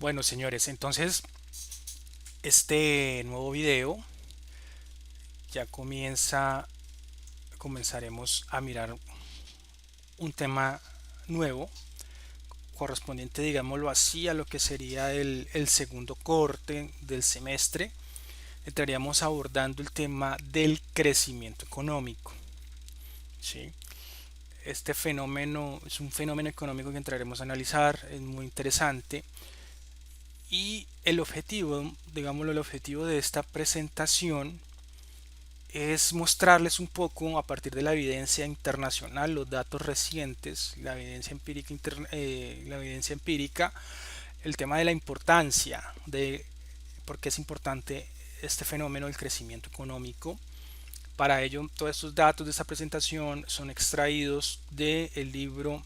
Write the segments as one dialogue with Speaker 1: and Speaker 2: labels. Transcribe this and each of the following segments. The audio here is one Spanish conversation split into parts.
Speaker 1: Bueno, señores, entonces este nuevo video ya comenzaremos a mirar un tema nuevo, correspondiente, digámoslo así, a lo que sería el segundo corte del semestre. Estaríamos abordando el tema del crecimiento económico, ¿sí? Este fenómeno es un fenómeno económico que entraremos a analizar, es muy interesante. Y el objetivo, digámoslo, el objetivo de esta presentación es mostrarles un poco a partir de la evidencia internacional, los datos recientes, la evidencia empírica, el tema de la importancia de por qué es importante este fenómeno del crecimiento económico. Para ello, todos estos datos de esta presentación son extraídos del libro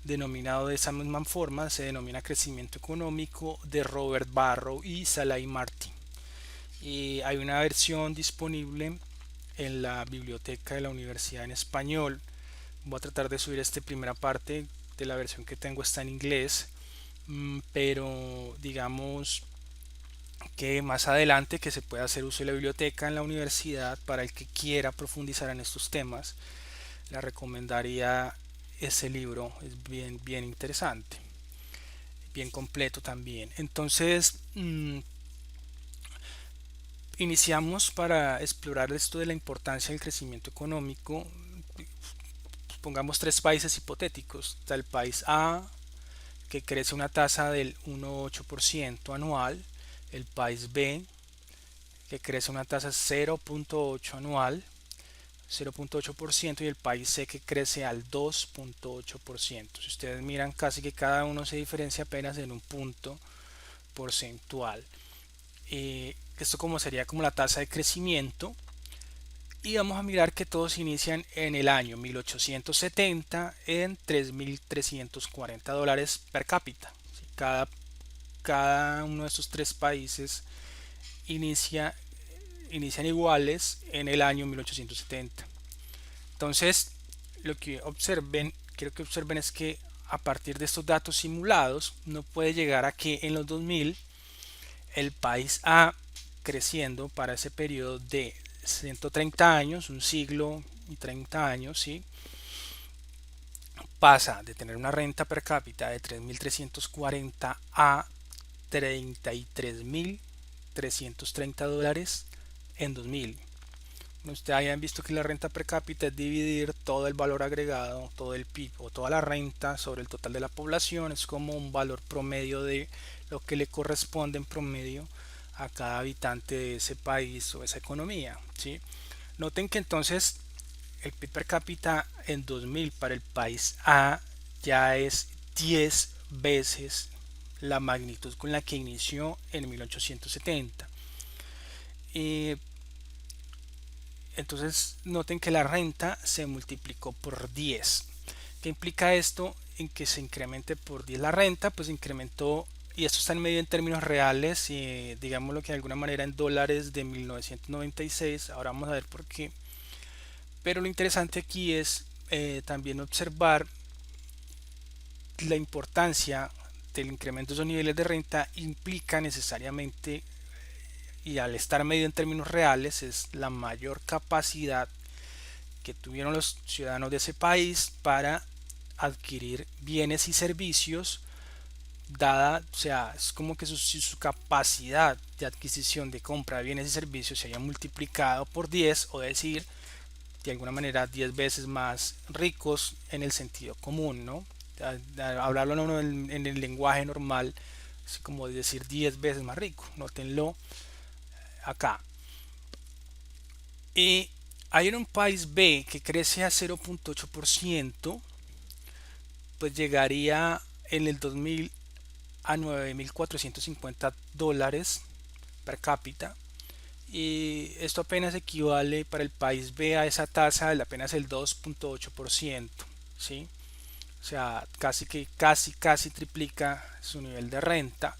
Speaker 1: denominado de esa misma forma, se denomina Crecimiento Económico, de Robert Barrow y Salai Martin. Y hay una versión disponible en la biblioteca de la universidad en español. Voy a tratar de subir esta primera parte de la versión que tengo, está en inglés, pero digamos que más adelante que se pueda hacer uso de la biblioteca en la universidad para el que quiera profundizar en estos temas, le recomendaría ese libro, es bien interesante, bien completo también. Entonces, iniciamos para explorar esto de la importancia del crecimiento económico. Pongamos tres países hipotéticos. Está el país A, que crece una tasa del 1,8% anual. El país B, que crece una tasa 0,8 anual, 0,8%, y el país C, que crece al 2,8%. Si ustedes miran, casi que cada uno se diferencia apenas en un punto porcentual. Esto como sería como la tasa de crecimiento. Y vamos a mirar que todos inician en el año 1870 en $3.340 per cápita. Cada uno de estos tres países inicia, inician iguales en el año 1870. Entonces, lo que observen, quiero que observen es que a partir de estos datos simulados, no puede llegar a que en los 2000 el país A, creciendo para ese periodo de 130 años, un siglo y 30 años, ¿sí? Pasa de tener una renta per cápita de 3.340 a $33.330 en 2000. Ustedes hayan visto que la renta per cápita es dividir todo el valor agregado, todo el PIB o toda la renta sobre el total de la población. Es como un valor promedio de lo que le corresponde en promedio a cada habitante de ese país o esa economía, ¿sí? Noten que entonces el PIB per cápita en 2000 para el país A ya es 10 veces la magnitud con la que inició en 1870. Y entonces noten que la renta se multiplicó por 10. ¿Qué implica esto? En que se incremente por 10 la renta, pues incrementó, y esto está en medio en términos reales, y digámoslo que de alguna manera en dólares de 1996, ahora vamos a ver por qué. Pero lo interesante aquí es también observar la importancia del incremento de esos niveles de renta implica necesariamente, y al estar medio en términos reales, es la mayor capacidad que tuvieron los ciudadanos de ese país para adquirir bienes y servicios, dada, o sea, es como que su capacidad de adquisición de compra de bienes y servicios se haya multiplicado por 10, o decir, de alguna manera 10 veces más ricos en el sentido común, ¿no? Hablarlo en el lenguaje normal, es como decir 10 veces más rico, nótenlo acá. Y hay en un país B que crece a 0,8%, pues llegaría en el 2000 a $9.450 per cápita. Y esto apenas equivale para el país B a esa tasa de apenas el 2,8%, ¿sí? O sea, casi triplica su nivel de renta.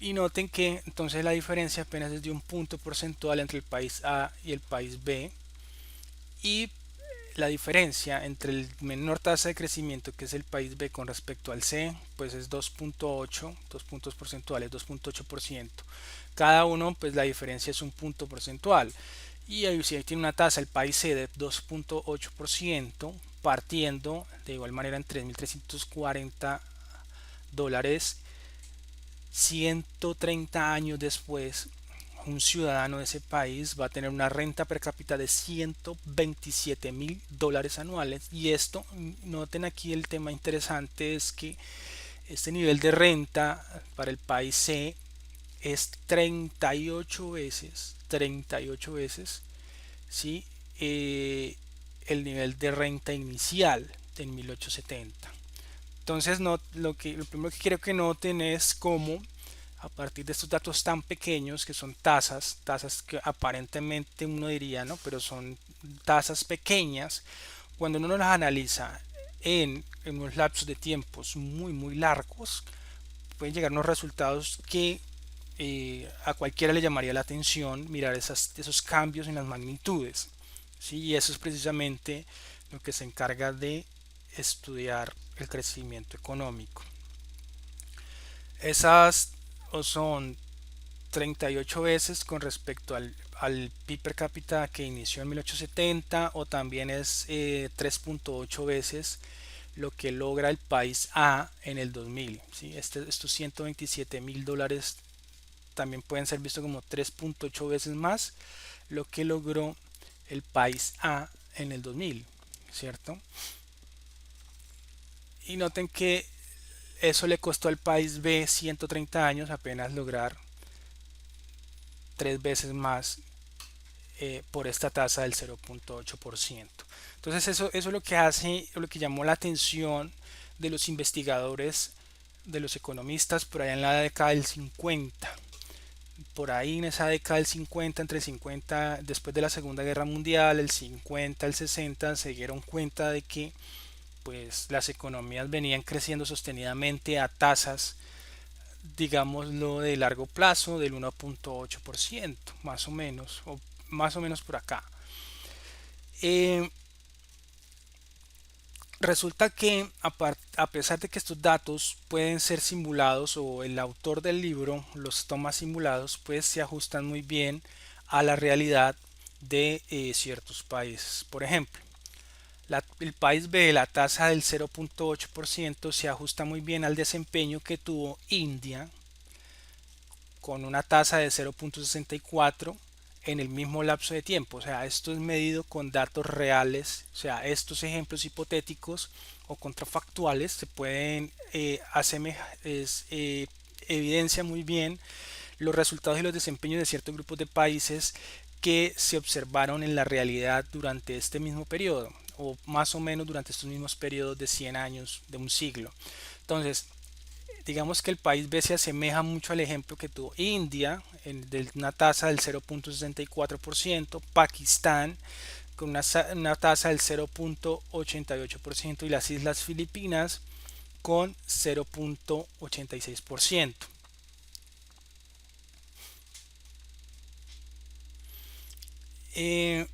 Speaker 1: Y noten que entonces la diferencia apenas es de un punto porcentual entre el país A y el país B. Y la diferencia entre el menor tasa de crecimiento que es el país B con respecto al C, pues es 2.8, 2 puntos porcentuales, 2.8%. Cada uno, pues la diferencia es un punto porcentual. Y ahí si tiene una tasa el país C de 2.8%, partiendo de igual manera en 3.340 dólares, 130 años después, un ciudadano de ese país va a tener una renta per cápita de 127.000 dólares anuales. Y esto, noten aquí el tema interesante, es que este nivel de renta para el país C es 38 veces, ¿sí? El nivel de renta inicial en 1870. Entonces, no, lo primero que quiero que noten es cómo a partir de estos datos tan pequeños, que son tasas que aparentemente uno diría, ¿no? Pero son tasas pequeñas, cuando uno las analiza en unos lapsos de tiempos muy largos, pueden llegar unos resultados que a cualquiera le llamaría la atención mirar esos cambios en las magnitudes. ¿Sí? Y eso es precisamente lo que se encarga de estudiar el crecimiento económico. Esas son 38 veces con respecto al PIB per cápita que inició en 1870, o también es 3.8 veces lo que logra el país A en el 2000. ¿Sí? Estos 127.000 dólares también pueden ser vistos como 3.8 veces más lo que logró el país A en el 2000, ¿cierto? Y noten que eso le costó al país B 130 años apenas lograr 3 veces más por esta tasa del 0.8%. Entonces eso es lo que hace, lo que llamó la atención de los investigadores, de los economistas por allá en la década del 50. Por ahí en esa década del 50, entre el 50, después de la Segunda Guerra Mundial, el 50, el 60, se dieron cuenta de que pues las economías venían creciendo sostenidamente a tasas, digámoslo, de largo plazo del 1.8%, más o menos, o más o menos por acá. Eh, Resulta que a pesar de que estos datos pueden ser simulados, o el autor del libro los toma simulados, pues se ajustan muy bien a la realidad de ciertos países. Por ejemplo, el país B, la tasa del 0.8% se ajusta muy bien al desempeño que tuvo India con una tasa de 0.64 en el mismo lapso de tiempo. O sea, esto es medido con datos reales. O sea, estos ejemplos hipotéticos o contrafactuales se pueden evidencia muy bien los resultados y los desempeños de ciertos grupos de países que se observaron en la realidad durante este mismo periodo, o más o menos durante estos mismos periodos de 100 años, de un siglo. Entonces, digamos que el país B se asemeja mucho al ejemplo que tuvo India, de una tasa del 0.64%, Pakistán con una tasa del 0.88%, y las Islas Filipinas con 0.86%. Eh,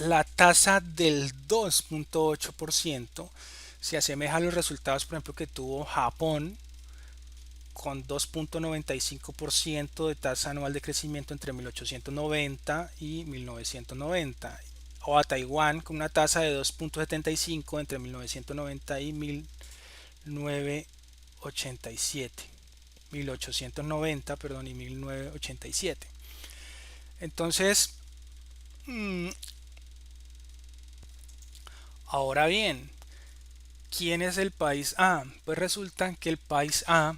Speaker 1: la tasa del 2.8% se asemeja a los resultados, por ejemplo, que tuvo Japón con 2.95% de tasa anual de crecimiento entre 1890 y 1990, o a Taiwán con una tasa de 2.75 entre 1990 y 1987, 1890, perdón, y 1987. Entonces, ahora bien, ¿quién es el país A? Pues resulta que el país A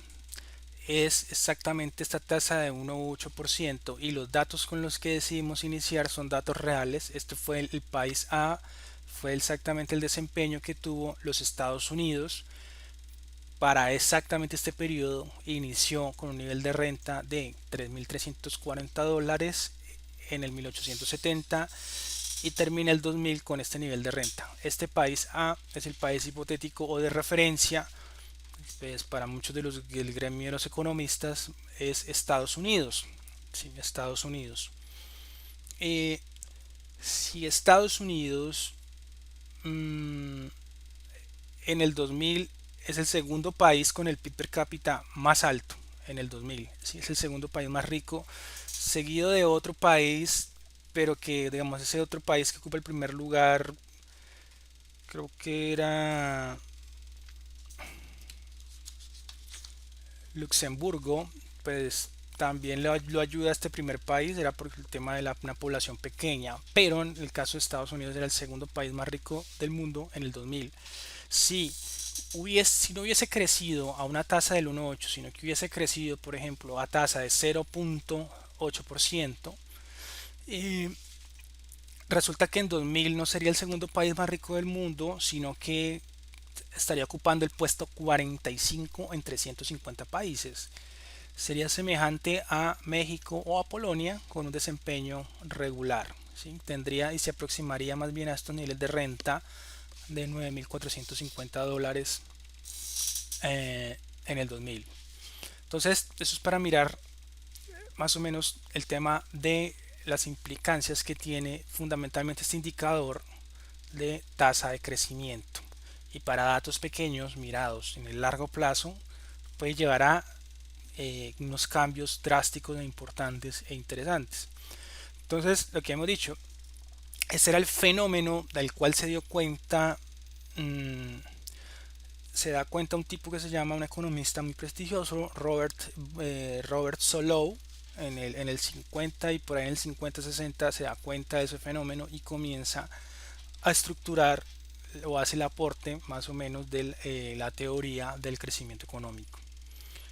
Speaker 1: es exactamente esta tasa de 1,8%, y los datos con los que decidimos iniciar son datos reales. Este fue el país A, fue exactamente el desempeño que tuvo los Estados Unidos para exactamente este periodo. Inició con un nivel de renta de 3.340 dólares en el 1870 y termina el 2000 con este nivel de renta. Este país A es el país hipotético o de referencia, pues, para muchos del gremio de los economistas, es Estados Unidos. Sí, Estados Unidos. Eh, Si Estados Unidos mmm, en el 2000 es el segundo país con el PIB per cápita más alto en el 2000, ¿sí? Es el segundo país más rico, seguido de otro país, pero que digamos ese otro país que ocupa el primer lugar, creo que era Luxemburgo, pues también lo ayuda a este primer país, era por el tema de una población pequeña, pero en el caso de Estados Unidos era el segundo país más rico del mundo en el 2000. Si no hubiese crecido a una tasa del 1,8, sino que hubiese crecido, por ejemplo, a tasa de 0,8%, eh, resulta que en 2000 no sería el segundo país más rico del mundo, sino que estaría ocupando el puesto 45 en 350 países. Sería semejante a México o a Polonia con un desempeño regular. ¿Sí? Tendría y se aproximaría más bien a estos niveles de renta de $9,450 en el 2000. Entonces, eso es para mirar más o menos el tema de las implicancias que tiene fundamentalmente este indicador de tasa de crecimiento. Y para datos pequeños mirados en el largo plazo, puede llevar a unos cambios drásticos e importantes e interesantes. Entonces, lo que hemos dicho, ese era el fenómeno del cual se dio cuenta mmm, se da cuenta un tipo que se llama, un economista muy prestigioso, Robert Solow, en el 50 y por ahí en el 50-60 se da cuenta de ese fenómeno y comienza a estructurar o hace el aporte más o menos de la teoría del crecimiento económico,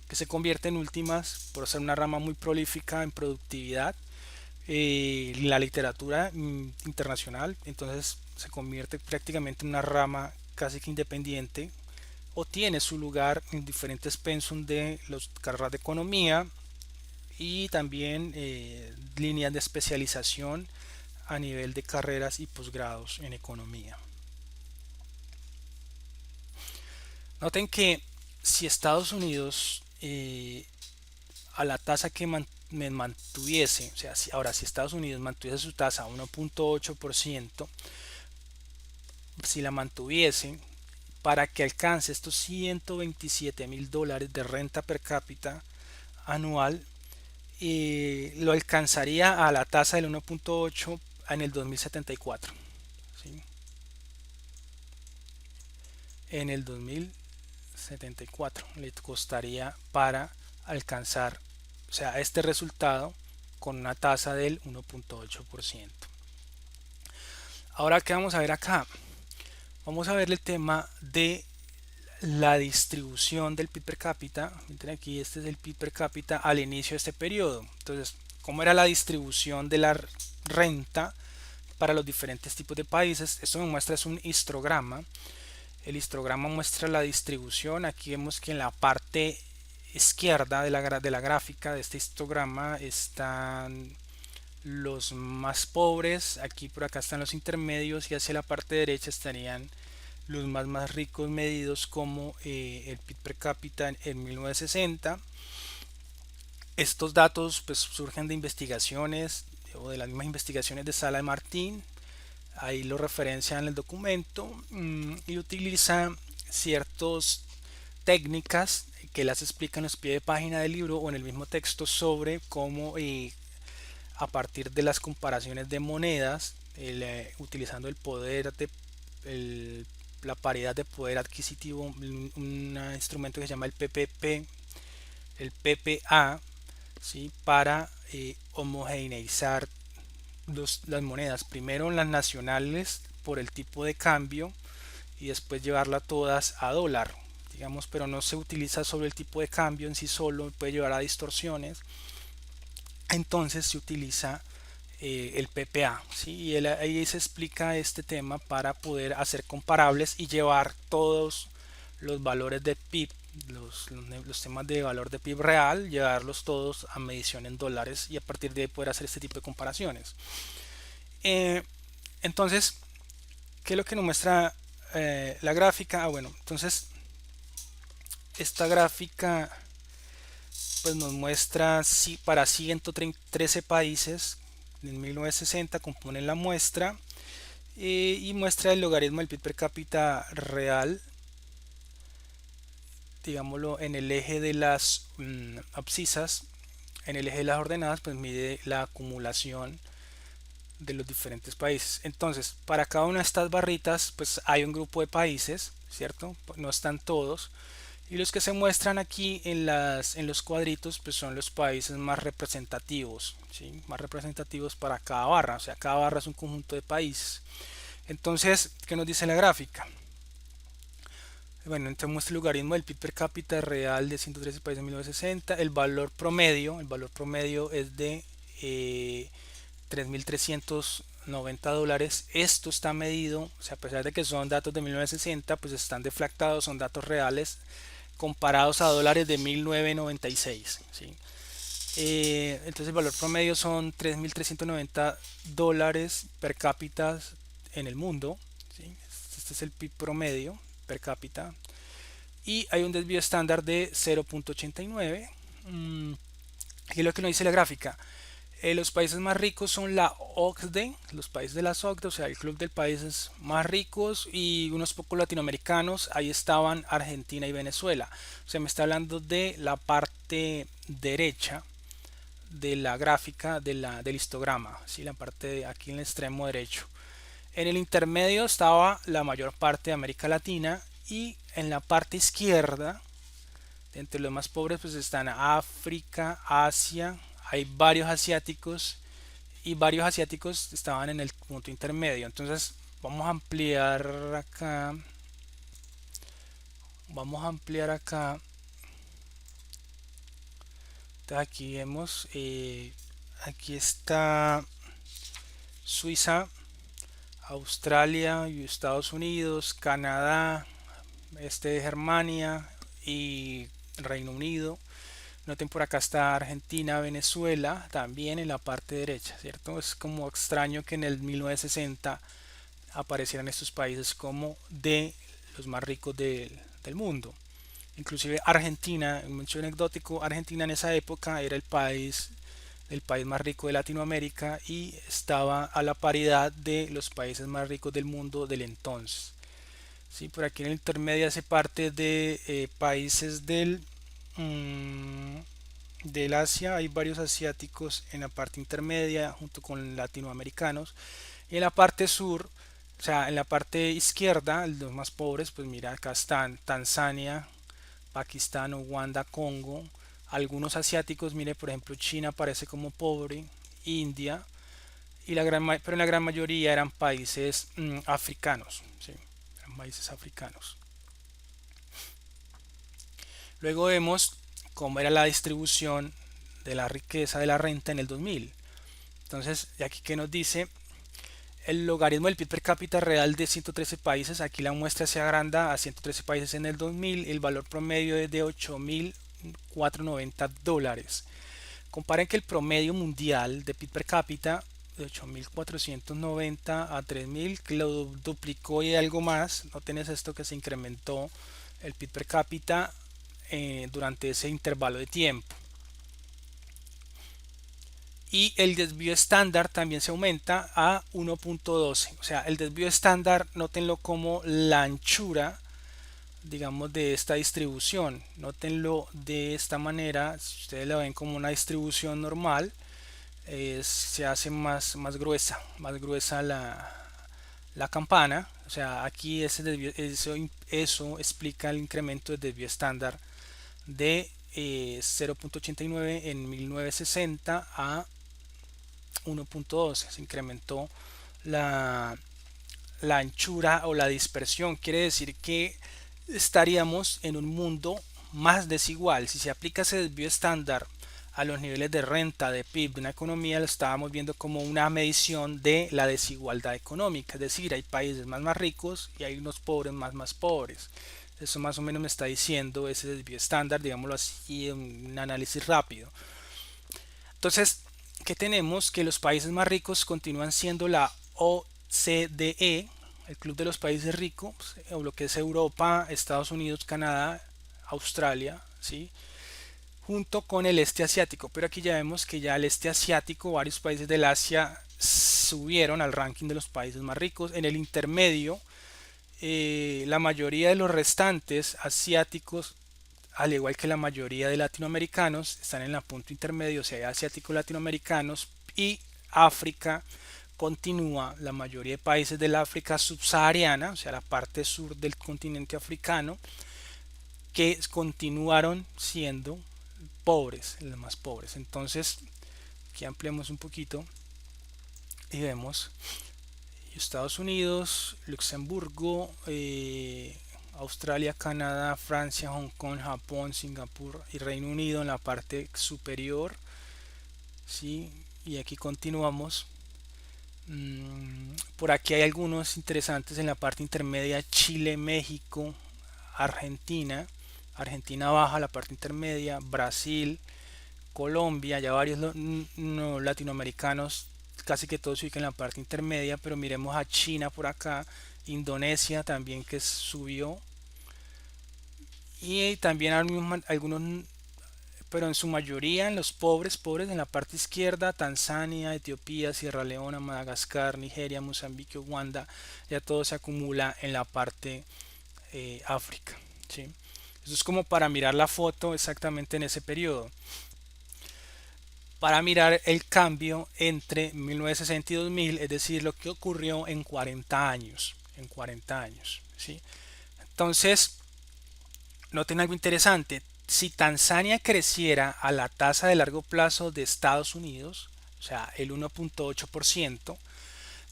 Speaker 1: que se convierte en últimas por ser una rama muy prolífica en productividad, la literatura internacional, entonces se convierte prácticamente en una rama casi que independiente o tiene su lugar en diferentes pensum de las carreras de economía y también líneas de especialización a nivel de carreras y posgrados en economía. Noten que si Estados Unidos a la tasa que mantuviese, o sea, si Estados Unidos mantuviese su tasa a 1,8%, si la mantuviese, para que alcance estos $127,000 de renta per cápita anual, lo alcanzaría a la tasa del 1,8 en el 2074. ¿Sí? En el 2074 le costaría para alcanzar, o sea, este resultado con una tasa del 1,8%. Ahora, ¿qué vamos a ver acá? Vamos a ver el tema de la distribución del PIB per cápita. Miren aquí, este es el PIB per cápita al inicio de este periodo. Entonces, ¿cómo era la distribución de la renta para los diferentes tipos de países? Esto me muestra es un histograma. El histograma muestra la distribución. Aquí vemos que en la parte izquierda de la gráfica de este histograma están los más pobres, aquí por acá están los intermedios y hacia la parte derecha estarían los más ricos medidos como el PIB per cápita en 1960. Estos datos pues surgen de investigaciones o de las mismas investigaciones de Sala de Martín. Ahí lo referencia en el documento y utiliza ciertas técnicas que las explica en los pies de página del libro o en el mismo texto sobre cómo a partir de las comparaciones de monedas, utilizando el poder de el, la paridad de poder adquisitivo, un instrumento que se llama el PPA, ¿sí? Para homogeneizar las monedas, primero las nacionales por el tipo de cambio y después llevarlas todas a dólar, digamos, pero no se utiliza solo el tipo de cambio en sí solo, puede llevar a distorsiones. Entonces se utiliza el PPA, ¿sí? Y ahí se explica este tema para poder hacer comparables y llevar todos los valores de PIB, los temas de valor de PIB real, llevarlos todos a medición en dólares y a partir de ahí poder hacer este tipo de comparaciones. Eh, entonces, ¿qué es lo que nos muestra la gráfica? Bueno, entonces esta gráfica pues nos muestra para 113 países en 1960 componen la muestra y muestra el logaritmo del PIB per cápita real, digámoslo, en el eje de las abscisas, en el eje de las ordenadas, pues mide la acumulación de los diferentes países. Entonces, para cada una de estas barritas, pues hay un grupo de países, ¿cierto? No están todos. Y los que se muestran aquí en los cuadritos, pues son los países más representativos, ¿sí? Más representativos para cada barra. O sea, cada barra es un conjunto de países. Entonces, ¿qué nos dice la gráfica? Bueno, entonces muestra el logaritmo del PIB per cápita real de 113 países en 1960. El valor promedio es de 3.390 dólares. Esto está medido, o sea, a pesar de que son datos de 1960, pues están deflactados, son datos reales comparados a dólares de 1996, ¿sí? Entonces el valor promedio son 3.390 dólares per cápita en el mundo, ¿sí? Este es el PIB promedio per cápita y hay un desvío estándar de 0.89. Y es lo que nos dice la gráfica. Los países más ricos son la OCDE, los países de las OCDE, o sea, el club de países más ricos y unos pocos latinoamericanos. Ahí estaban Argentina y Venezuela. O sea, me está hablando de la parte derecha de la gráfica del histograma, ¿sí? La parte de aquí en el extremo derecho. En el intermedio estaba la mayor parte de América Latina y en la parte izquierda, entre los más pobres, pues están África, Asia, hay varios asiáticos y varios asiáticos estaban en el punto intermedio. Entonces vamos a ampliar acá, vamos a ampliar acá. Entonces aquí vemos, aquí está Suiza, Australia y Estados Unidos, Canadá, Germania y Reino Unido. Noten por acá está Argentina, Venezuela, también en la parte derecha, ¿cierto? Es como extraño que en el 1960 aparecieran estos países como de los más ricos del mundo. Inclusive Argentina, un hecho anecdótico, Argentina en esa época era el país más rico de Latinoamérica y estaba a la paridad de los países más ricos del mundo del entonces. Sí, por aquí en el intermedio hace parte de países del Asia. Hay varios asiáticos en la parte intermedia junto con latinoamericanos. Y en la parte sur, o sea, en la parte izquierda, los más pobres, pues mira, acá están Tanzania, Pakistán, Uganda, Congo. Algunos asiáticos, mire, por ejemplo, China aparece como pobre, India, y pero la gran mayoría eran países africanos, ¿sí? Eran países africanos. Luego vemos cómo era la distribución de la riqueza de la renta en el 2000. Entonces, aquí que nos dice el logaritmo del PIB per cápita real de 113 países. Aquí la muestra se agranda a 113 países en el 2000. El valor promedio es de 8.490 dólares. Comparen que el promedio mundial de PIB per cápita de 8.490 a 3.000, que lo duplicó y algo más. No tenés esto que se incrementó el PIB per cápita durante ese intervalo de tiempo. Y el desvío estándar también se aumenta a 1.12. O sea, el desvío estándar, nótenlo como la anchura, digamos, de esta distribución. Nótenlo de esta manera. Si ustedes lo ven como una distribución normal, se hace más gruesa la campana. O sea, aquí eso explica el incremento del desvío estándar de 0.89 en 1960 a 1.12. Se incrementó la anchura o la dispersión. Quiere decir que estaríamos en un mundo más desigual. Si se aplica ese desvío estándar a los niveles de renta, de PIB de una economía, lo estábamos viendo como una medición de la desigualdad económica. Es decir, hay países más ricos y hay unos pobres más pobres. Eso más o menos me está diciendo ese desvío estándar, digámoslo así, un análisis rápido. Entonces, ¿qué tenemos? Que los países más ricos continúan siendo la OCDE, el Club de los Países Ricos, o lo que es Europa, Estados Unidos, Canadá, Australia, ¿sí? junto con el este asiático. Pero aquí ya vemos que ya el este asiático, varios países del Asia subieron al ranking de los países más ricos. En el intermedio, la mayoría de los restantes asiáticos, al igual que la mayoría de latinoamericanos, están en el punto intermedio, o sea, hay asiáticos latinoamericanos, y África continúa, la mayoría de países del África subsahariana, o sea, la parte sur del continente africano, que continuaron siendo pobres, los más pobres. Entonces, aquí ampliamos un poquito y vemos Estados Unidos, Luxemburgo, Australia, Canadá, Francia, Hong Kong, Japón, Singapur y Reino Unido en la parte superior. ¿Sí? Y aquí continuamos. Por aquí hay algunos interesantes en la parte intermedia: Chile, México, Argentina. Argentina baja la parte intermedia, Brasil, Colombia, ya varios no, latinoamericanos, casi que todos se ubican en la parte intermedia, pero miremos a China por acá, Indonesia también que subió, y también algunos, pero en su mayoría en los pobres, pobres en la parte izquierda: Tanzania, Etiopía, Sierra Leona, Madagascar, Nigeria, Mozambique, Uganda, ya todo se acumula en la parte África. ¿Sí? Eso es como para mirar la foto exactamente en ese periodo, para mirar el cambio entre 1960 y 2000, es decir, lo que ocurrió en 40 años, ¿sí? Entonces, noten algo interesante: si Tanzania creciera a la tasa de largo plazo de Estados Unidos, o sea, el 1.8%,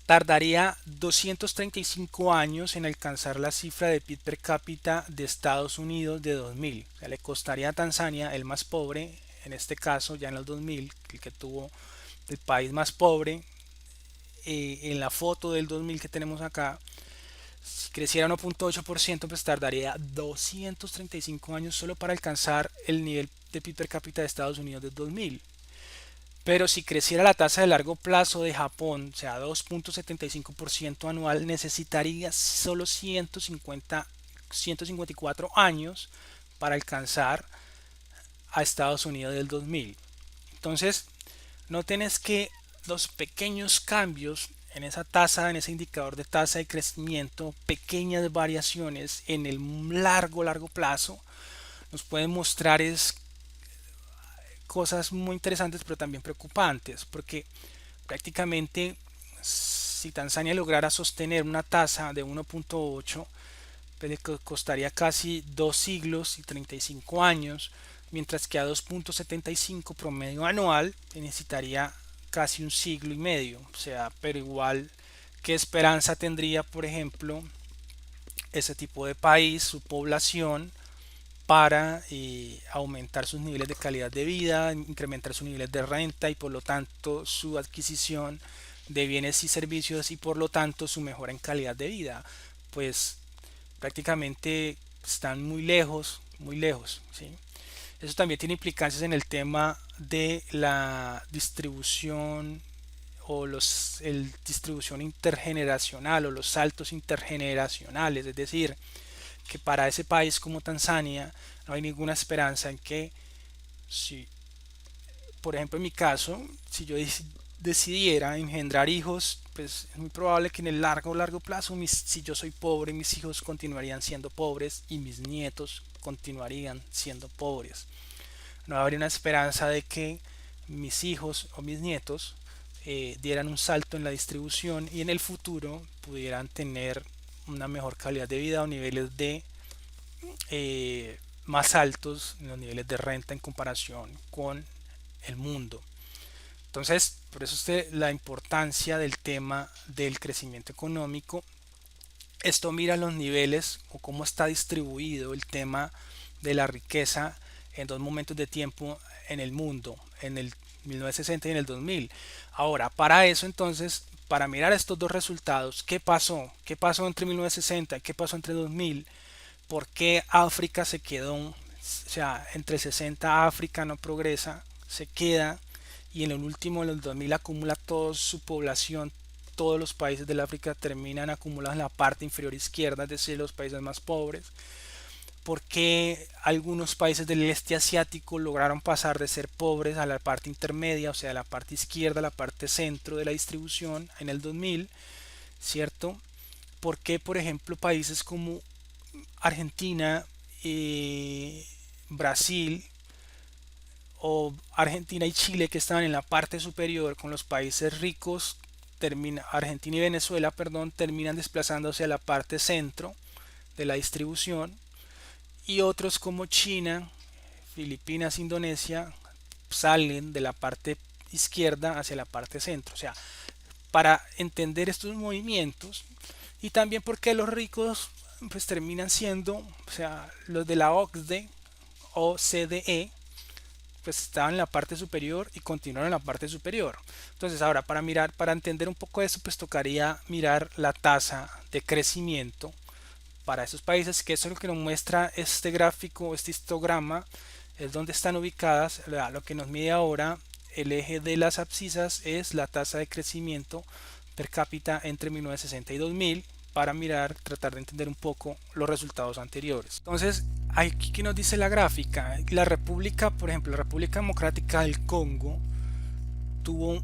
Speaker 1: tardaría 235 años en alcanzar la cifra de PIB per cápita de Estados Unidos de 2000. O sea, le costaría a Tanzania, el más pobre, en este caso ya en los 2000, el que tuvo el país más pobre, en la foto del 2000 que tenemos acá, si creciera 1.8%, pues tardaría 235 años solo para alcanzar el nivel de PIB per cápita de Estados Unidos de 2000. Pero si creciera la tasa de largo plazo de Japón, o sea, 2.75% anual, necesitaría solo 154 años para alcanzar a Estados Unidos del 2000. Entonces, no tenés que los pequeños cambios en esa tasa, en ese indicador de tasa de crecimiento, pequeñas variaciones en el largo plazo, nos pueden mostrar cosas muy interesantes, pero también preocupantes, porque prácticamente si Tanzania lograra sostener una tasa de 1.8, pues le costaría casi 2 siglos y 35 años, mientras que a 2.75 promedio anual necesitaría casi un siglo y medio. O sea, pero igual, ¿qué esperanza tendría, por ejemplo, ese tipo de país, su población, para aumentar sus niveles de calidad de vida, incrementar sus niveles de renta y por lo tanto su adquisición de bienes y servicios y por lo tanto su mejora en calidad de vida? Pues prácticamente están muy lejos, muy lejos, ¿sí? Eso también tiene implicancias en el tema de la distribución o el distribución intergeneracional o los saltos intergeneracionales, es decir, que para ese país como Tanzania no hay ninguna esperanza en que, si por ejemplo en mi caso, si yo decidiera engendrar hijos, pues es muy probable que en el largo plazo, si yo soy pobre, mis hijos continuarían siendo pobres y mis nietos continuarían siendo pobres. No habría una esperanza de que mis hijos o mis nietos dieran un salto en la distribución y en el futuro pudieran tener una mejor calidad de vida o niveles de más altos en los niveles de renta en comparación con el mundo. Entonces, por eso la importancia del tema del crecimiento económico. Esto mira los niveles o cómo está distribuido el tema de la riqueza en dos momentos de tiempo en el mundo, en el 1960 y en el 2000. Ahora, para eso entonces, para mirar estos dos resultados, ¿qué pasó? ¿Qué pasó entre 1960 y qué pasó entre 2000? ¿Por qué África se quedó? O sea, entre 60 África no progresa, se queda, y en el último, en el 2000, acumula toda su población. Todos los países del África terminan acumulados en la parte inferior izquierda, es decir, los países más pobres. por qué algunos países del este asiático lograron pasar de ser pobres a la parte intermedia, o sea, la parte izquierda, la parte centro de la distribución en el 2000, ¿cierto? ¿Por qué, por ejemplo, países como Argentina, Brasil o Argentina y Chile, que estaban en la parte superior con los países ricos, Argentina y Venezuela, perdón, terminan desplazándose a la parte centro de la distribución, y otros como China, Filipinas, Indonesia salen de la parte izquierda hacia la parte centro? O sea, para entender estos movimientos, y también porque los ricos pues terminan siendo, o sea, los de la OCDE o CDE, pues estaban en la parte superior y continuaron en la parte superior. Entonces ahora para mirar, para entender un poco eso, pues tocaría mirar la tasa de crecimiento para esos países, que eso es lo que nos muestra este gráfico, este histograma, es donde están ubicadas. Lo que nos mide ahora el eje de las abscisas es la tasa de crecimiento per cápita entre 1960 y 2000, para mirar, tratar de entender un poco los resultados anteriores. Entonces, aquí que nos dice la gráfica, la República, por ejemplo, la República Democrática del Congo tuvo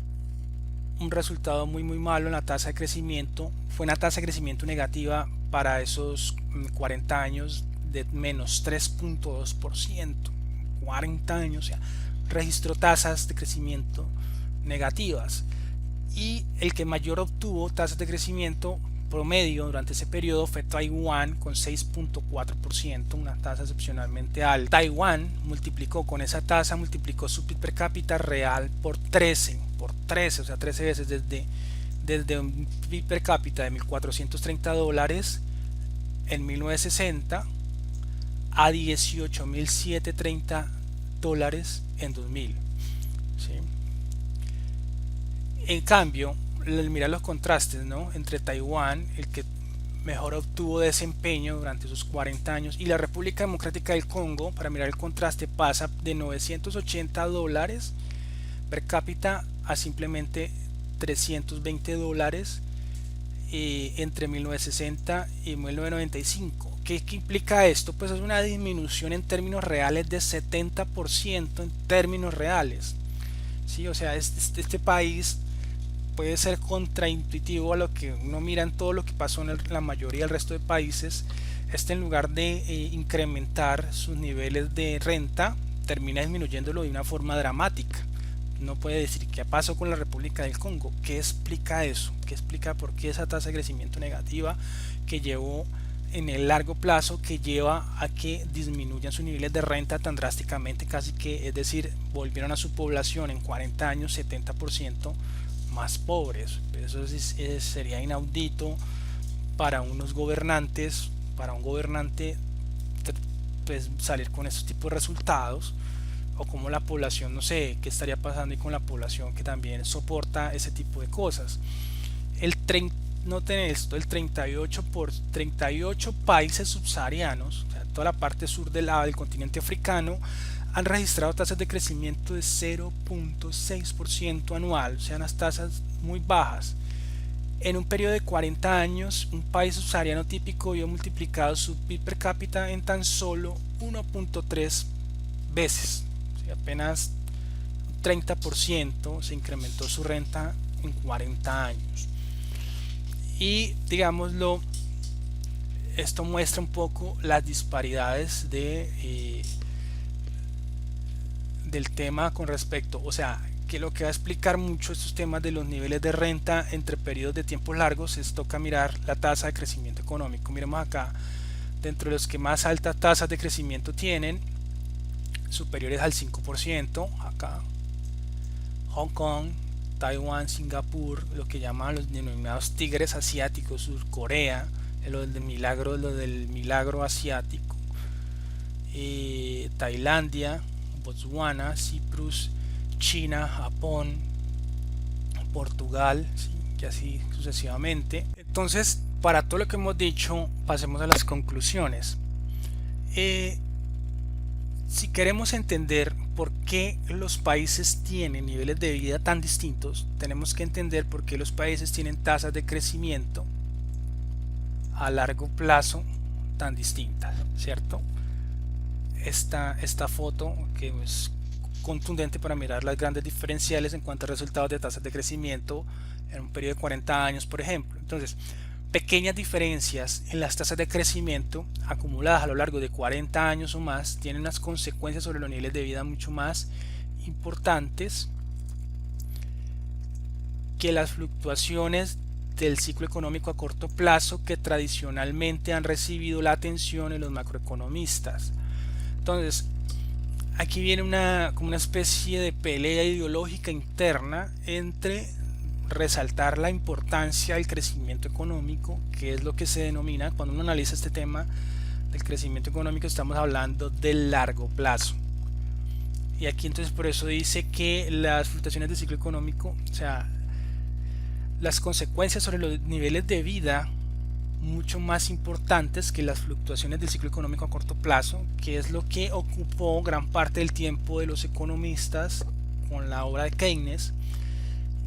Speaker 1: un resultado muy malo en la tasa de crecimiento. Fue una tasa de crecimiento negativa para esos 40 años de menos 3.2%. 40 años, o sea, registró tasas de crecimiento negativas. Y el que mayor obtuvo tasas de crecimiento promedio durante ese periodo fue Taiwán con 6.4%, una tasa excepcionalmente alta. Taiwán multiplicó con esa tasa, multiplicó su PIB per cápita real por 13, o sea, 13 veces, desde un PIB per cápita de $1.430 en 1960 a $18.730 en 2000. ¿Sí? En cambio, mira los contrastes, ¿no? Entre Taiwán, el que mejor obtuvo desempeño durante sus 40 años, y la República Democrática del Congo, para mirar el contraste, pasa de $980 per cápita a simplemente $320 entre 1960 y 1995. ¿Qué implica esto? Pues es una disminución en términos reales de 70% en términos reales. ¿Sí? O sea, este país puede ser contraintuitivo a lo que uno mira en todo lo que pasó en la mayoría del resto de países. En lugar de incrementar sus niveles de renta, termina disminuyéndolo de una forma dramática. No puede decir qué pasó con la República del Congo. ¿Qué explica eso? ¿Qué explica por qué esa tasa de crecimiento negativa que llevó en el largo plazo, que lleva a que disminuyan sus niveles de renta tan drásticamente, casi que, es decir, volvieron a su población en 40 años 70% más pobres? Eso sería inaudito para unos gobernantes, para un gobernante, pues, salir con estos tipos de resultados. O como la población, no sé qué estaría pasando y con la población que también soporta ese tipo de cosas. Noten esto, el 38 países subsaharianos, o sea, toda la parte sur del continente africano, han registrado tasas de crecimiento de 0.6% anual, o sea, unas tasas muy bajas. En un periodo de 40 años, un país subsahariano típico vio multiplicado su PIB per cápita en tan solo 1.3 veces. O sea, apenas 30% se incrementó su renta en 40 años. Y digámoslo, esto muestra un poco las disparidades del tema con respecto, o sea, que lo que va a explicar mucho estos temas de los niveles de renta entre periodos de tiempo largos es, toca mirar la tasa de crecimiento económico. Miremos acá, dentro de los que más altas tasas de crecimiento tienen, superiores al 5%, acá Hong Kong, Taiwán, Singapur, lo que llaman los denominados tigres asiáticos, Surcorea, lo del milagro asiático, Tailandia, Botswana, Cyprus, China, Japón, Portugal, ¿sí? Y así sucesivamente. Entonces, para todo lo que hemos dicho, pasemos a las conclusiones. Si queremos entender por qué los países tienen niveles de vida tan distintos, tenemos que entender por qué los países tienen tasas de crecimiento a largo plazo tan distintas, ¿cierto? esta foto que es contundente para mirar las grandes diferenciales en cuanto a resultados de tasas de crecimiento en un periodo de 40 años, por ejemplo. Entonces, pequeñas diferencias en las tasas de crecimiento acumuladas a lo largo de 40 años o más tienen unas consecuencias sobre los niveles de vida mucho más importantes que las fluctuaciones del ciclo económico a corto plazo que tradicionalmente han recibido la atención de los macroeconomistas. Entonces, aquí viene como una especie de pelea ideológica interna entre resaltar la importancia del crecimiento económico, que es lo que se denomina, cuando uno analiza este tema del crecimiento económico, estamos hablando del largo plazo. Y aquí entonces por eso dice que las fluctuaciones del ciclo económico, o sea, las consecuencias sobre los niveles de vida mucho más importantes que las fluctuaciones del ciclo económico a corto plazo, que es lo que ocupó gran parte del tiempo de los economistas con la obra de Keynes,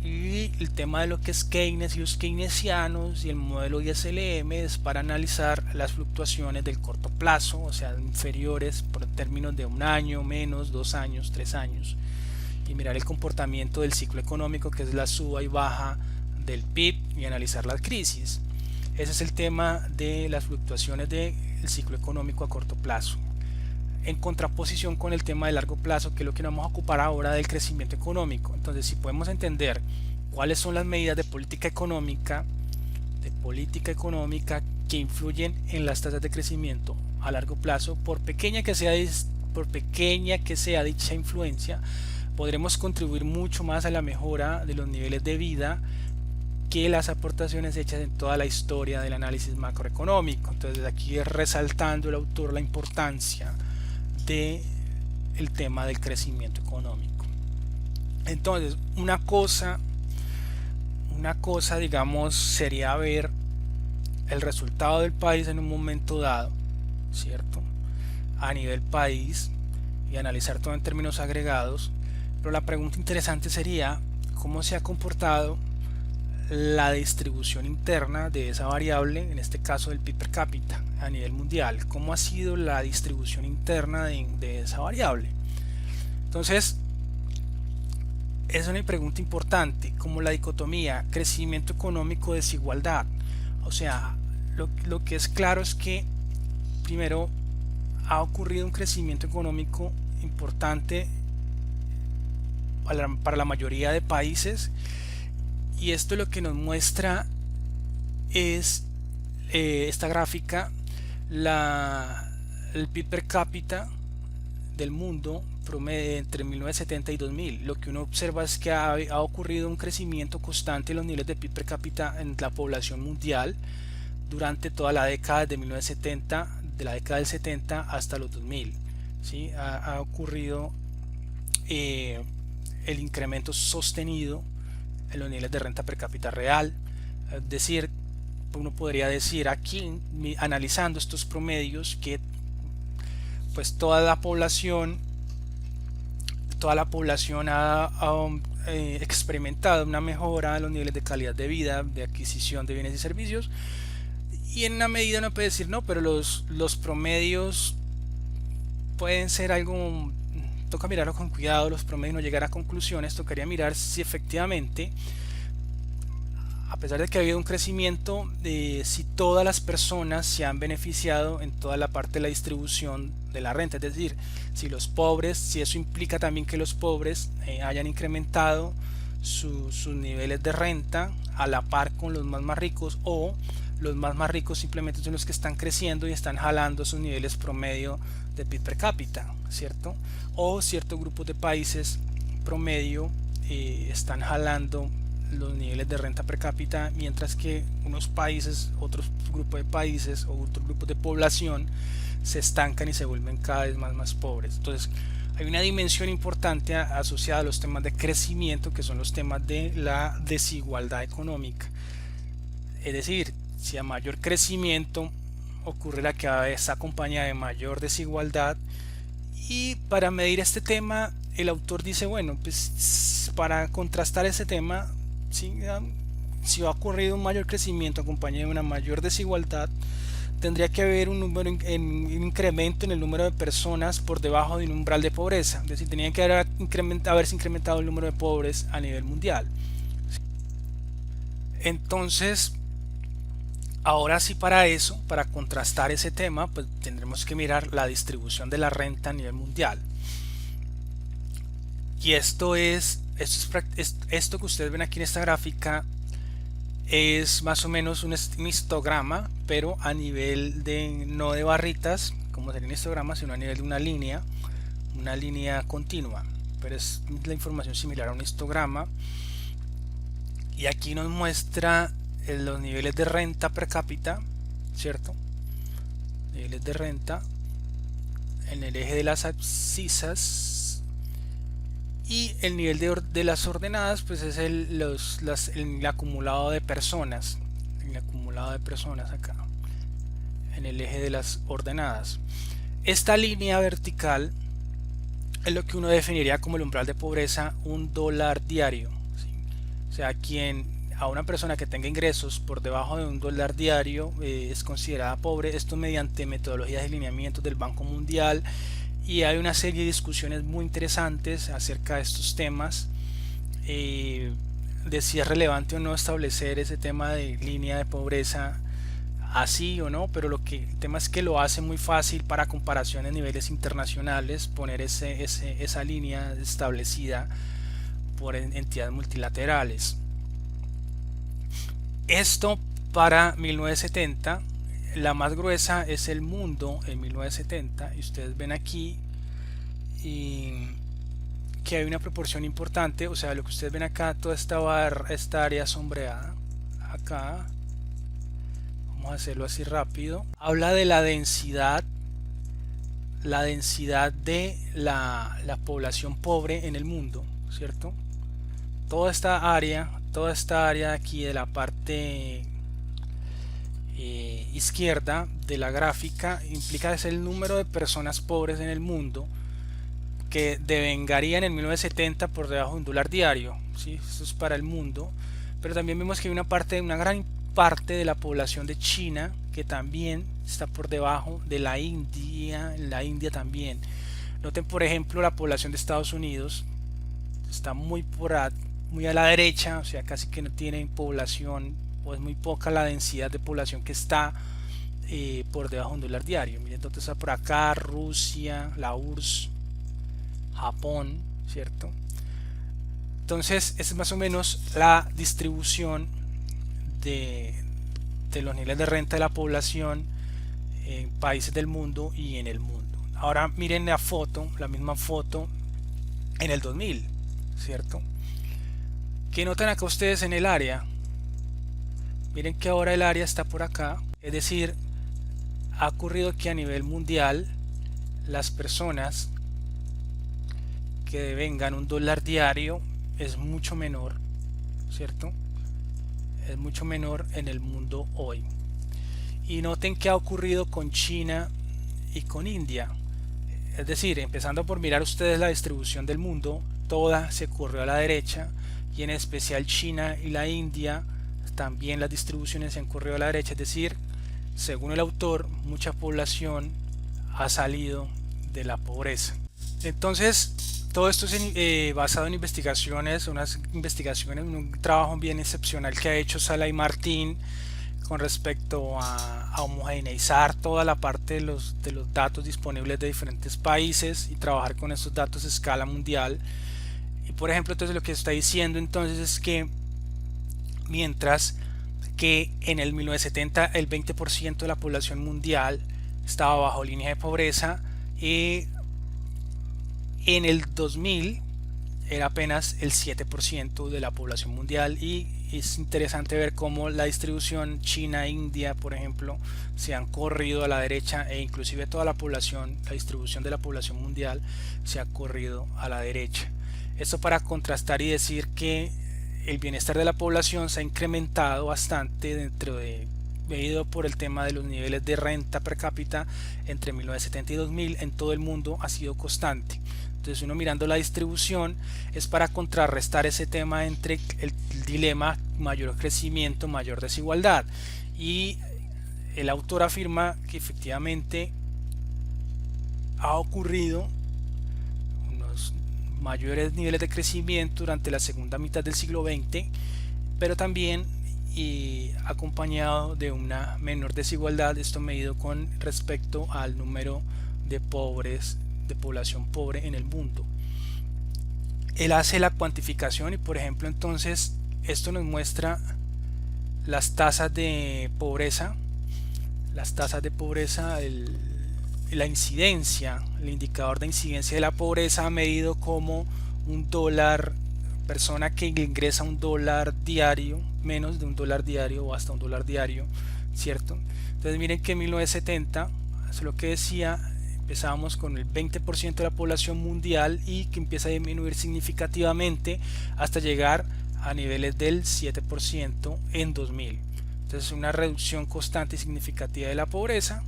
Speaker 1: y el tema de lo que es Keynes y los keynesianos y el modelo ISLM es para analizar las fluctuaciones del corto plazo, o sea, inferiores por términos de un año, menos, 2 años, 3 años, y mirar el comportamiento del ciclo económico, que es la suba y baja del PIB, y analizar las crisis. Ese es el tema de las fluctuaciones del ciclo económico a corto plazo, en contraposición con el tema de largo plazo, que es lo que nos vamos a ocupar ahora del crecimiento económico. Entonces, si podemos entender cuáles son las medidas de política económica que influyen en las tasas de crecimiento a largo plazo, por pequeña que sea dicha influencia, podremos contribuir mucho más a la mejora de los niveles de vida que las aportaciones hechas en toda la historia del análisis macroeconómico. Entonces, aquí es resaltando el autor la importancia del tema del crecimiento económico. Entonces, una cosa digamos sería ver el resultado del país en un momento dado, ¿cierto? A nivel país, y analizar todo en términos agregados, pero la pregunta interesante sería cómo se ha comportado la distribución interna de esa variable, en este caso del PIB per cápita a nivel mundial. ¿Cómo ha sido la distribución interna de esa variable? Entonces, es una pregunta importante, como la dicotomía crecimiento económico, desigualdad. O sea, lo que es claro es que primero ha ocurrido un crecimiento económico importante para la mayoría de países, y esto lo que nos muestra es esta gráfica, el PIB per cápita del mundo promedio entre 1970 y 2000. Lo que uno observa es que ha ocurrido un crecimiento constante en los niveles de PIB per cápita en la población mundial durante toda la década de 1970, de la década del 70 hasta los 2000. ¿Sí? Ha ocurrido el incremento sostenido en los niveles de renta per cápita real. Es decir, uno podría decir aquí, analizando estos promedios, que pues toda la población ha experimentado una mejora en los niveles de calidad de vida, de adquisición de bienes y servicios, y en una medida uno puede decir no, pero los promedios pueden ser algo, toca mirarlo con cuidado, los promedios, no llegar a conclusiones, tocaría mirar si efectivamente, a pesar de que ha habido un crecimiento, si todas las personas se han beneficiado en toda la parte de la distribución de la renta, es decir, si eso implica también que los pobres hayan incrementado sus niveles de renta a la par con los más ricos, o los más ricos simplemente son los que están creciendo y están jalando sus niveles promedio de PIB per cápita, ¿cierto? O ciertos grupos de países promedio están jalando los niveles de renta per cápita, mientras que otros grupos de países o otros grupos de población se estancan y se vuelven cada vez más pobres. Entonces, hay una dimensión importante asociada a los temas de crecimiento, que son los temas de la desigualdad económica. Es decir, si a mayor crecimiento ocurrirá que se acompaña de mayor desigualdad, y para medir este tema el autor dice, bueno, pues para contrastar ese tema, si ha ocurrido un mayor crecimiento acompañado de una mayor desigualdad, tendría que haber un número un incremento en el número de personas por debajo de un umbral de pobreza, es decir, tenía que haberse incrementado el número de pobres a nivel mundial. Entonces, ahora sí, para eso, para contrastar ese tema, pues tendremos que mirar la distribución de la renta a nivel mundial. Y esto que ustedes ven aquí en esta gráfica es más o menos un histograma, pero a nivel de, no de barritas, como sería un histograma, sino a nivel de una línea continua. Pero es la información similar a un histograma. Y aquí nos muestra los niveles de renta per cápita, ¿cierto? Niveles de renta en el eje de las abscisas, y el nivel de las ordenadas pues es el acumulado de personas, acá en el eje de las ordenadas. Esta línea vertical es lo que uno definiría como el umbral de pobreza, $1 diario, ¿sí? O sea, a una persona que tenga ingresos por debajo de $1 diario es considerada pobre. Esto mediante metodologías de lineamientos del Banco Mundial, y hay una serie de discusiones muy interesantes acerca de estos temas, de si es relevante o no establecer ese tema de línea de pobreza así o no, pero el tema es que lo hace muy fácil para comparación en niveles internacionales, poner esa línea establecida por entidades multilaterales. Esto para 1970, la más gruesa es el mundo en 1970, y ustedes ven aquí que hay una proporción importante. O sea, lo que ustedes ven acá, toda esta área sombreada acá, vamos a hacerlo así rápido, habla de la densidad de la población pobre en el mundo, ¿cierto? Toda esta área de aquí de la parte izquierda de la gráfica implica es el número de personas pobres en el mundo que devengarían en 1970 por debajo de $1 diario, ¿sí? Esto es para el mundo, pero también vemos que hay una gran parte de la población de China que también está por debajo de la India. En la India también. Noten, por ejemplo, la población de Estados Unidos está muy a la derecha, o sea, casi que no tiene población, o es muy poca la densidad de población que está por debajo de $1 diario. Miren, entonces está por acá Rusia, la URSS, Japón, ¿cierto? Entonces, esta es más o menos la distribución de los niveles de renta de la población en países del mundo y en el mundo. Ahora miren la misma foto en el 2000, ¿cierto? ¿Qué notan acá ustedes en el área? Miren que ahora el área está por acá, es decir, ha ocurrido que a nivel mundial las personas que devengan $1 diario es mucho menor, ¿cierto? Es mucho menor en el mundo hoy. Y noten qué ha ocurrido con China y con India. Es decir, empezando por mirar ustedes la distribución del mundo, toda se corrió a la derecha, y en especial China y la India, también las distribuciones se han corrido a la derecha. Es decir, según el autor, mucha población ha salido de la pobreza. Entonces, todo esto es basado en investigaciones, un trabajo bien excepcional que ha hecho Sala y Martín con respecto a homogeneizar toda la parte de los datos disponibles de diferentes países y trabajar con estos datos a escala mundial. Y por ejemplo, entonces lo que está diciendo entonces es que mientras que en el 1970 el 20% de la población mundial estaba bajo línea de pobreza, en el 2000 era apenas el 7% de la población mundial. Y es interesante ver cómo la distribución China e India, por ejemplo, se han corrido a la derecha, e inclusive toda la distribución de la población mundial se ha corrido a la derecha. Esto para contrastar y decir que el bienestar de la población se ha incrementado bastante debido por el tema de los niveles de renta per cápita entre 1970 y 2000 en todo el mundo ha sido constante. Entonces, uno mirando la distribución es para contrarrestar ese tema entre el dilema mayor crecimiento, mayor desigualdad. Y el autor afirma que efectivamente ha ocurrido unos mayores niveles de crecimiento durante la segunda mitad del siglo XX, pero también acompañado de una menor desigualdad, esto medido con respecto al número de pobres, de población pobre en el mundo. Él hace la cuantificación y, por ejemplo, entonces esto nos muestra las tasas de pobreza, la incidencia, el indicador de incidencia de la pobreza medido como un dólar, persona que ingresa un dólar diario, menos de un dólar diario o hasta un dólar diario, ¿cierto? Entonces miren que en 1970, eso es lo que decía, empezábamos con el 20% de la población mundial y que empieza a disminuir significativamente hasta llegar a niveles del 7% en 2000. Entonces una reducción constante y significativa de la pobreza.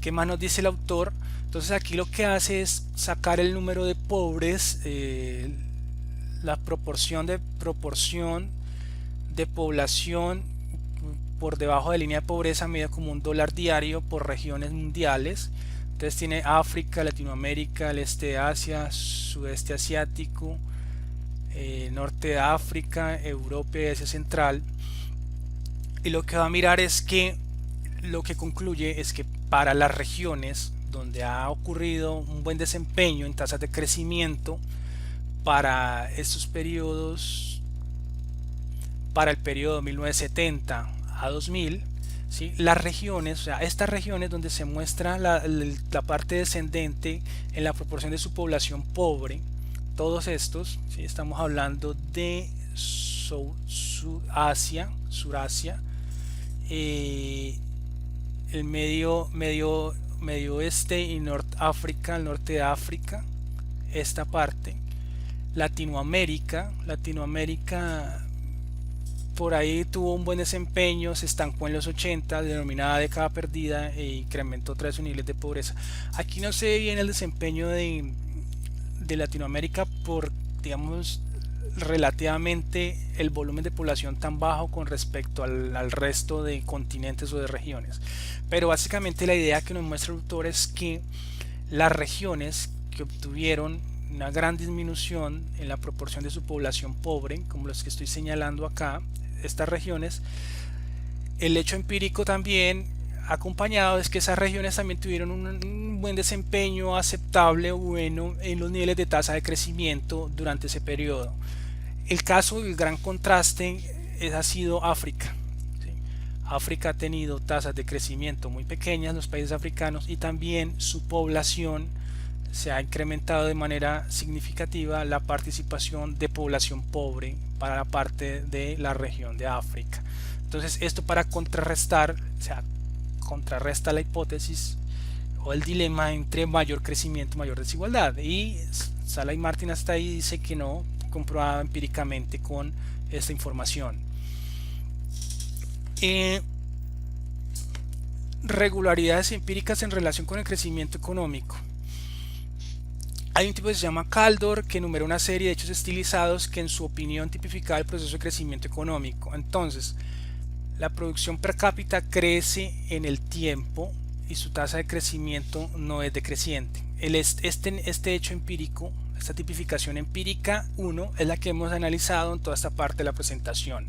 Speaker 1: ¿Qué más nos dice el autor? Entonces aquí lo que hace es sacar el número de pobres, la proporción de población por debajo de la línea de pobreza medida como un dólar diario por regiones mundiales. Entonces tiene África, Latinoamérica, el este de Asia, sudeste asiático, norte de África, Europa y Asia Central. Y lo que va a mirar es que lo que concluye es que para las regiones donde ha ocurrido un buen desempeño en tasas de crecimiento para estos periodos, para el periodo 1970 a 2000, ¿sí? Las regiones, o sea, estas regiones donde se muestra la parte descendente en la proporción de su población pobre, todos estos, ¿sí? Estamos hablando de Surasia, el medio oeste y África, el norte de África, esta parte, Latinoamérica por ahí tuvo un buen desempeño, se estancó en los 80, denominada década perdida, e incrementó otra vez su nivel de pobreza. Aquí no se ve bien el desempeño de Latinoamérica por, digamos, relativamente el volumen de población tan bajo con respecto al resto de continentes o de regiones. Pero básicamente la idea que nos muestra el autor es que las regiones que obtuvieron una gran disminución en la proporción de su población pobre, como los que estoy señalando acá, estas regiones, el hecho empírico también acompañado es que esas regiones también tuvieron un buen desempeño aceptable o bueno en los niveles de tasa de crecimiento durante ese periodo. El caso, el gran contraste ha sido África. ¿Sí? África ha tenido tasas de crecimiento muy pequeñas, los países africanos, y también su población se ha incrementado de manera significativa la participación de población pobre para la parte de la región de África. Entonces esto para contrarrestar, o sea, contrarresta la hipótesis o el dilema entre mayor crecimiento y mayor desigualdad, y Sala y Martin hasta ahí dice que no, comprobado empíricamente con esta información. Regularidades empíricas en relación con el crecimiento económico. Hay un tipo que se llama Kaldor que enumera una serie de hechos estilizados que en su opinión tipificaba el proceso de crecimiento económico. Entonces, la producción per cápita crece en el tiempo y su tasa de crecimiento no es decreciente. Este hecho empírico, esta tipificación empírica 1, es la que hemos analizado en toda esta parte de la presentación.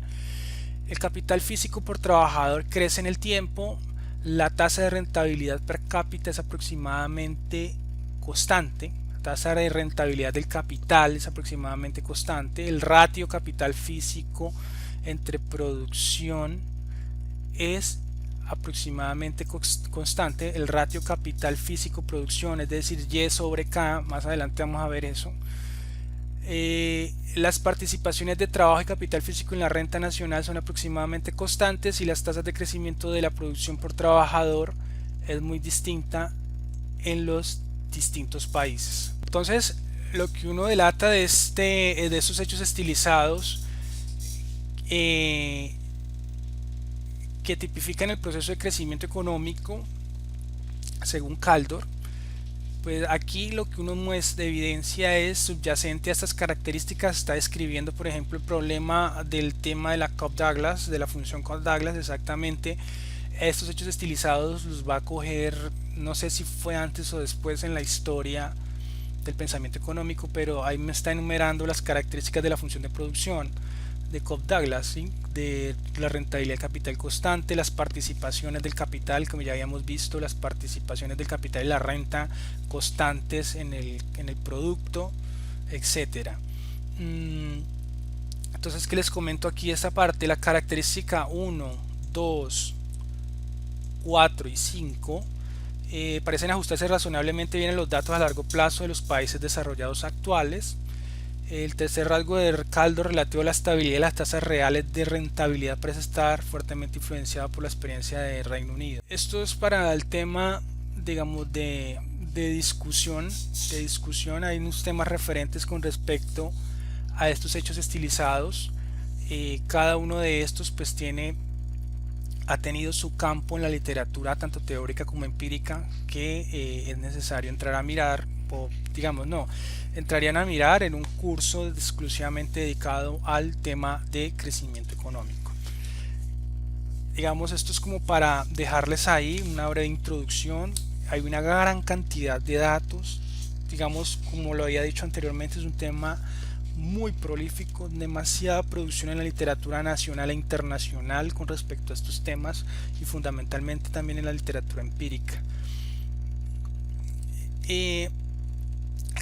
Speaker 1: El capital físico por trabajador crece en el tiempo, la tasa de rentabilidad per cápita es aproximadamente constante, la tasa de rentabilidad del capital es aproximadamente constante, el ratio capital físico entre producción es aproximadamente constante, el ratio capital físico producción, es decir, Y sobre K, más adelante vamos a ver eso. Las participaciones de trabajo y capital físico en la renta nacional son aproximadamente constantes y las tasas de crecimiento de la producción por trabajador es muy distinta en los distintos países. Entonces, lo que uno delata de estos hechos estilizados que tipifican el proceso de crecimiento económico según Kaldor Pues aquí lo que uno muestra de evidencia es subyacente a estas características. Está describiendo, por ejemplo, el problema del tema de la Cobb-Douglas, de la función Cobb-Douglas. Exactamente estos hechos estilizados los va a coger, no sé si fue antes o después en la historia del pensamiento económico, pero ahí me está enumerando las características de la función de producción de Cobb-Douglas, ¿sí? De la rentabilidad del capital constante, las participaciones del capital, como ya habíamos visto, las participaciones del capital y la renta constantes en el producto, etcétera. Entonces, ¿qué les comento aquí esta parte? La característica 1, 2, 4 y 5 parecen ajustarse razonablemente bien en los datos a largo plazo de los países desarrollados actuales. El tercer rasgo de caldo relativo a la estabilidad de las tasas reales de rentabilidad parece estar fuertemente influenciado por la experiencia de Reino Unido. Esto es para el tema, digamos, de discusión. Hay unos temas referentes con respecto a estos hechos estilizados. Cada uno de estos pues ha tenido su campo en la literatura tanto teórica como empírica que es necesario entrar a mirar, o digamos no, entrarían a mirar en un curso exclusivamente dedicado al tema de crecimiento económico. Digamos, esto es como para dejarles ahí una breve introducción. Hay una gran cantidad de datos, digamos, como lo había dicho anteriormente, es un tema muy prolífico, demasiada producción en la literatura nacional e internacional con respecto a estos temas y fundamentalmente también en la literatura empírica.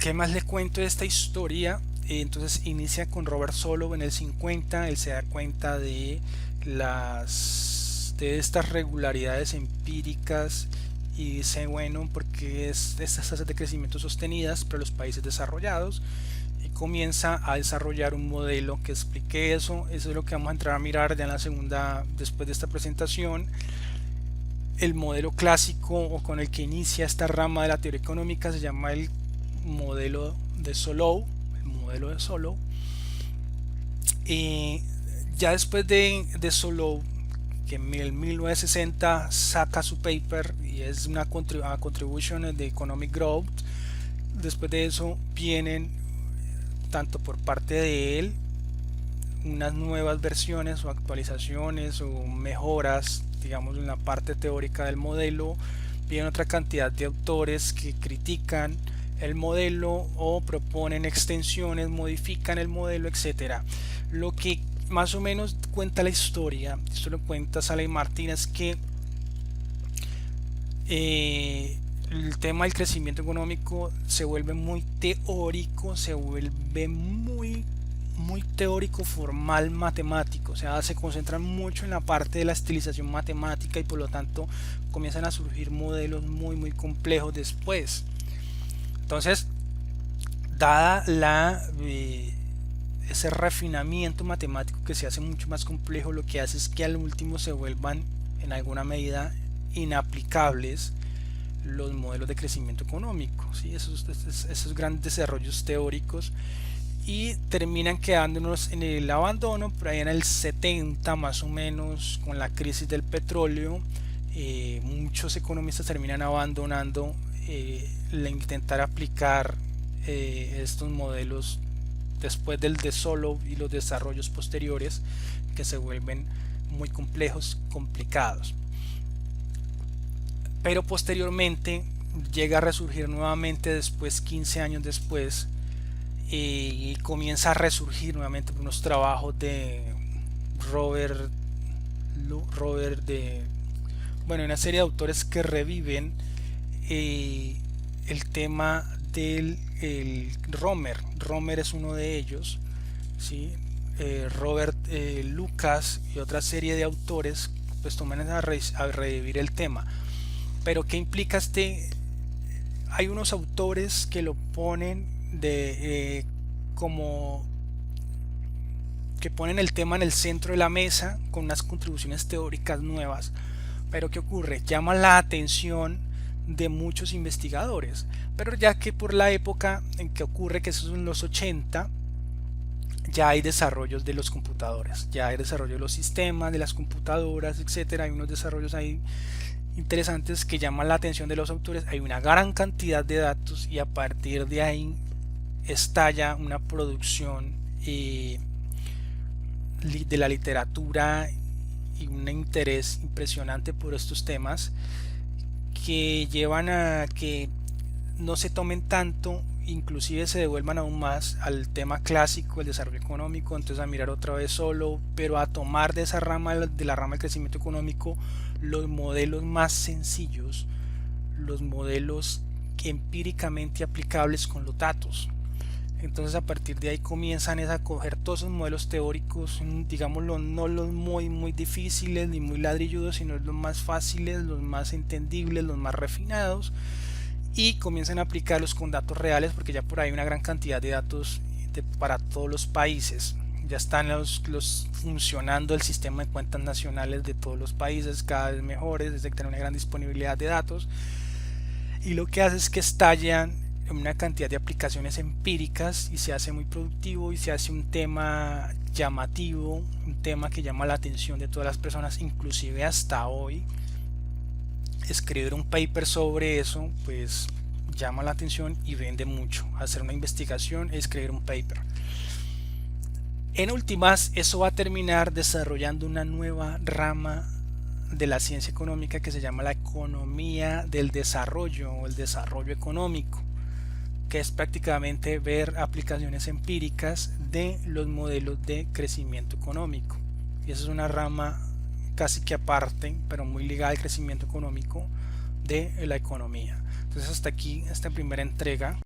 Speaker 1: ¿Qué más les cuento de esta historia? Entonces inicia con Robert Solow en el 50. Él se da cuenta de estas regularidades empíricas y dice, bueno, porque estas tasas de crecimiento sostenidas para los países desarrollados, y comienza a desarrollar un modelo que explique eso. Eso es lo que vamos a entrar a mirar ya en la segunda, después de esta presentación. El modelo clásico o con el que inicia esta rama de la teoría económica se llama el modelo de Solow, y ya después de Solow, que en 1960 saca su paper y es una contribution de economic growth. Después de eso vienen, tanto por parte de él, unas nuevas versiones o actualizaciones o mejoras, digamos, en la parte teórica del modelo. Viene otra cantidad de autores que critican el modelo o proponen extensiones, modifican el modelo, etcétera. Lo que más o menos cuenta la historia, esto lo cuenta Sala y Martínez, que el tema del crecimiento económico se vuelve muy teórico, se vuelve muy teórico, formal, matemático. O sea, se concentran mucho en la parte de la estilización matemática y por lo tanto comienzan a surgir modelos muy complejos después. Entonces, dada ese refinamiento matemático que se hace mucho más complejo, lo que hace es que al último se vuelvan en alguna medida inaplicables los modelos de crecimiento económico, ¿sí? esos grandes desarrollos teóricos, y terminan quedándonos en el abandono por ahí en el 70 más o menos, con la crisis del petróleo. Muchos economistas terminan abandonando el intentar aplicar estos modelos después del de Solow y los desarrollos posteriores, que se vuelven muy complejos, complicados. Pero posteriormente llega a resurgir nuevamente después, 15 años después, y comienza a resurgir nuevamente por unos trabajos de Robert una serie de autores que reviven el tema del Romer es uno de ellos, ¿sí? Robert Lucas y otra serie de autores pues toman a revivir el tema. Pero ¿qué implica hay unos autores que lo ponen como que ponen el tema en el centro de la mesa con unas contribuciones teóricas nuevas, pero ¿qué ocurre? Llama la atención de muchos investigadores, pero ya que por la época en que ocurre, que eso es en los 80, ya hay desarrollos de los computadores, ya hay desarrollo de los sistemas, de las computadoras, etcétera. Hay unos desarrollos ahí interesantes que llaman la atención de los autores. Hay una gran cantidad de datos y a partir de ahí estalla una producción de la literatura y un interés impresionante por estos temas que llevan a que no se tomen tanto, inclusive se devuelvan aún más al tema clásico, el desarrollo económico, entonces a mirar otra vez solo, pero a tomar de esa rama, de la rama del crecimiento económico, los modelos más sencillos, los modelos empíricamente aplicables con los datos. Entonces a partir de ahí comienzan a coger todos esos modelos teóricos, digámoslo, no los muy difíciles ni muy ladrilludos, sino los más fáciles, los más entendibles, los más refinados, y comienzan a aplicarlos con datos reales, porque ya por ahí hay una gran cantidad de datos para todos los países. Ya están funcionando el sistema de cuentas nacionales de todos los países, cada vez mejores, desde que tienen una gran disponibilidad de datos, y lo que hace es que estallan una cantidad de aplicaciones empíricas y se hace muy productivo y se hace un tema llamativo, un tema que llama la atención de todas las personas, inclusive hasta hoy. Escribir un paper sobre eso pues llama la atención y vende mucho. Hacer una investigación, escribir un paper. En últimas, eso va a terminar desarrollando una nueva rama de la ciencia económica que se llama la economía del desarrollo o el desarrollo económico, que es prácticamente ver aplicaciones empíricas de los modelos de crecimiento económico. Y esa es una rama casi que aparte, pero muy ligada al crecimiento económico de la economía. Entonces hasta aquí esta primera entrega.